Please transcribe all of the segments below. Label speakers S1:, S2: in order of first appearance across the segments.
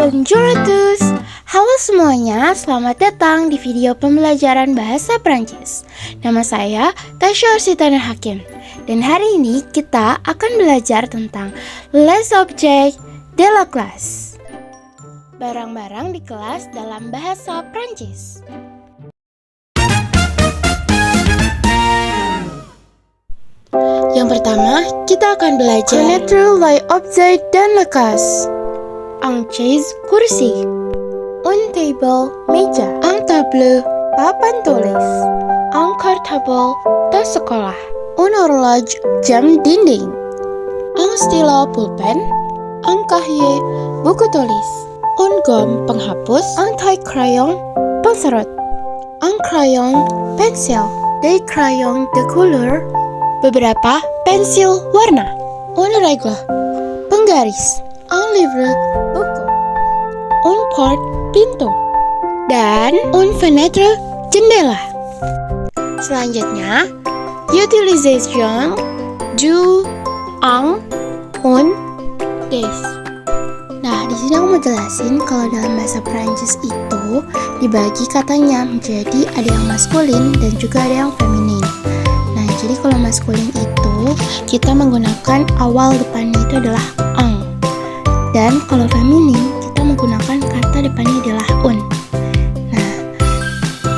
S1: Bonjour à tous. Halo semuanya, selamat datang di video pembelajaran bahasa Prancis. Nama saya Tasya Arsitana Hakim. Dan hari ini kita akan belajar tentang les objets de la classe. Barang-barang di kelas dalam bahasa Prancis. Yang pertama, kita akan belajar connaître les objets dans la classe. Un chaise, kursi. Un table, meja. Un tableau, papan tulis. Un cartable, tas sekolah. Un horloge, jam dinding. Un stylo, pulpen. Un cahier, buku tulis. Un gomme, penghapus. Un taille crayon, penserut. Un crayon, pensil. Des crayons de couleur, beberapa pensil warna. Un règle, penggaris. Un livre, buku. Un porte, pintu. Dan un fenêtre, jendela. Selanjutnya, utilisation du, un, des. Nah, di sini aku mau jelasin kalau dalam bahasa Prancis itu dibagi katanya menjadi ada yang maskulin dan juga ada yang feminin. Nah, jadi kalau maskulin itu kita menggunakan awal depannya itu adalah un. Dan kalau feminin kita menggunakan kata depannya adalah un. Nah,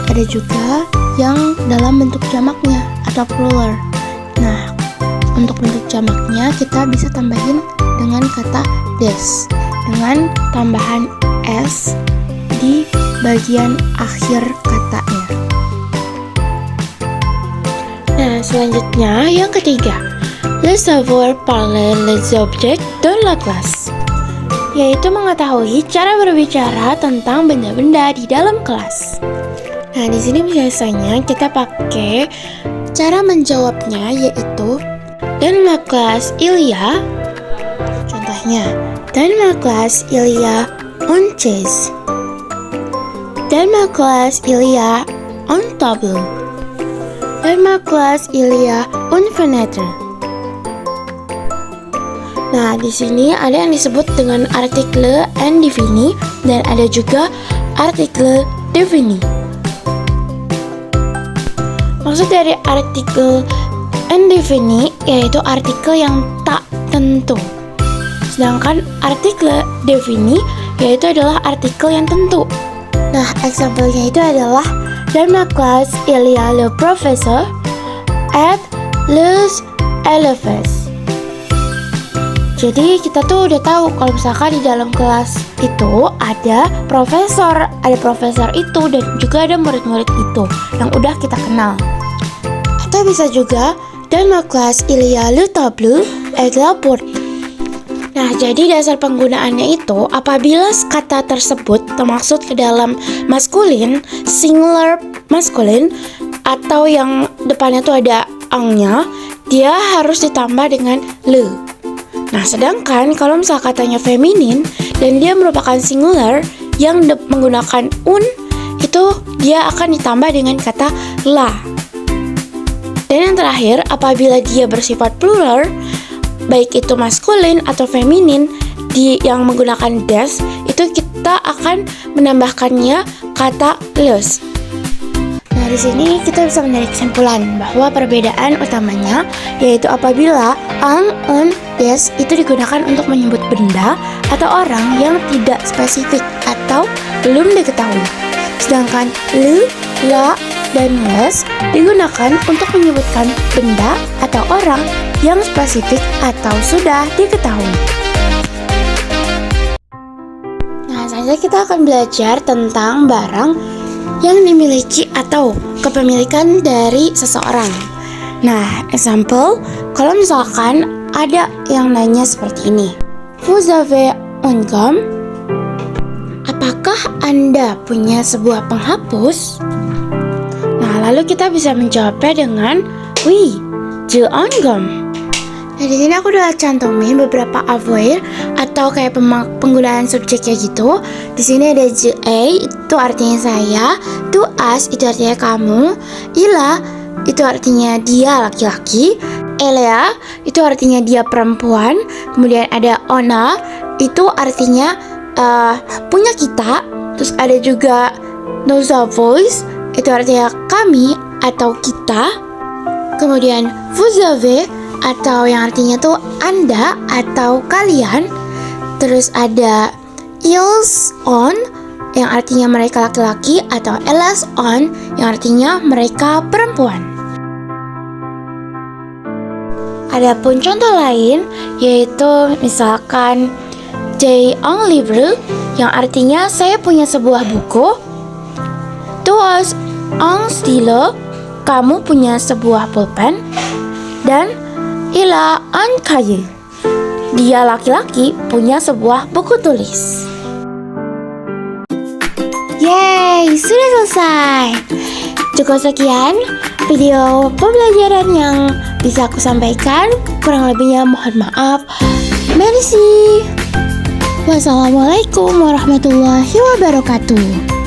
S1: ada juga yang dalam bentuk jamaknya atau plural. Nah, untuk bentuk jamaknya kita bisa tambahin dengan kata des dengan tambahan s di bagian akhir katanya. Nah, selanjutnya yang ketiga, le savoir parler les objets dans la classe, yaitu mengetahui cara berbicara tentang benda-benda di dalam kelas. Nah, di sini biasanya kita pakai cara menjawabnya yaitu dans la classe il y a. Contohnya, dans ma classe il y a une chaise. Dans ma classe il y a un tableau. Dans ma classe il y a une fenêtre. Nah, di sini ada yang disebut dengan artikel indéfini dan ada juga artikel défini. Maksud dari artikel indéfini yaitu artikel yang tak tentu. Sedangkan artikel défini yaitu adalah artikel yang tentu. Nah, example-nya itu adalah dans ma classe il y a le professeur et les élèves. Jadi kita tuh udah tahu kalau misalkan di dalam kelas itu ada profesor itu dan juga ada murid-murid itu yang udah kita kenal. Atau bisa juga dans ma classe il y a le tableau et la porte. Nah, jadi dasar penggunaannya itu apabila kata tersebut termasuk ke dalam maskulin, singular maskulin, atau yang depannya tuh ada ang-nya, dia harus ditambah dengan le. Nah, sedangkan kalau misal katanya feminin dan dia merupakan singular yang menggunakan un, itu dia akan ditambah dengan kata la. Dan yang terakhir, apabila dia bersifat plural, baik itu maskulin atau feminin yang menggunakan des, itu kita akan menambahkannya kata les. Nah, di sini kita bisa menarik kesimpulan bahwa perbedaan utamanya yaitu apabila ang, un, des itu digunakan untuk menyebut benda atau orang yang tidak spesifik atau belum diketahui. Sedangkan le, la, dan les digunakan untuk menyebutkan benda atau orang yang spesifik atau sudah diketahui. Nah, selanjutnya kita akan belajar tentang barang yang dimiliki atau kepemilikan dari seseorang. Nah, example, kalau misalkan ada yang nanya seperti ini. Vous avez un gomme? Apakah Anda punya sebuah penghapus? Nah, lalu kita bisa menjawabnya dengan oui, j'ai un gomme. Nah, di sini aku udah cantumin beberapa avoir atau kayak penggunaan subjeknya gitu. Di sini ada je, itu artinya saya, tu as itu artinya kamu, ila itu artinya dia laki-laki, Elea itu artinya dia perempuan, kemudian ada ona itu artinya punya kita. Terus ada juga nos voice, itu artinya kami atau kita. Kemudian vous avez, atau yang artinya tuh Anda atau kalian. Terus ada ils on, yang artinya mereka laki-laki, atau elles on, yang artinya mereka perempuan. Adapun contoh lain yaitu misalkan j'ai un livre, yang artinya saya punya sebuah buku. Tu as un stylo, kamu punya sebuah pulpen. Dan il a un cahier, dia laki-laki punya sebuah buku tulis. Yeay, sudah selesai. Cukup sekian video pembelajaran yang bisa aku sampaikan. Kurang lebihnya mohon maaf. Merci. Wassalamualaikum warahmatullahi wabarakatuh.